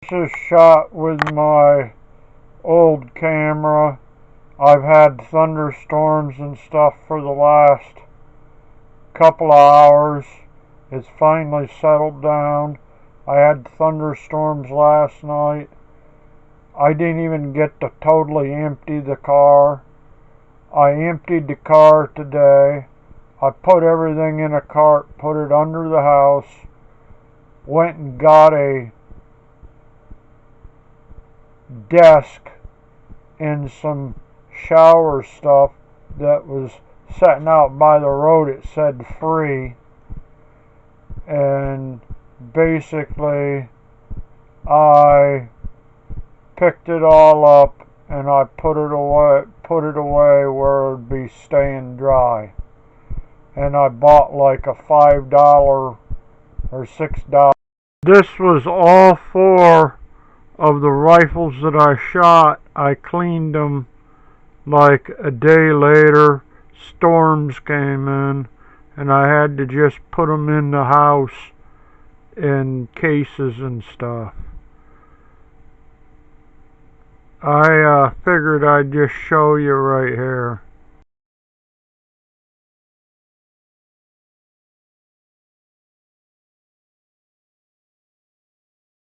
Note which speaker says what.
Speaker 1: This is shot with my old camera. I've had thunderstorms and stuff for the last couple of hours. It's finally settled down. I had thunderstorms last night. I didn't even get to totally empty the car. I emptied the car today. I put everything in a cart, put it under the house, went and got a desk and some shower stuff that was sitting out by the road. It said free, and basically I picked it all up and I put it away where it would be staying dry. And I bought like a $5 or $6. This was all four of the rifles that I shot. I cleaned them like a day later. Storms came in and I had to just put them in the house in cases and stuff. I figured I'd just show you right here.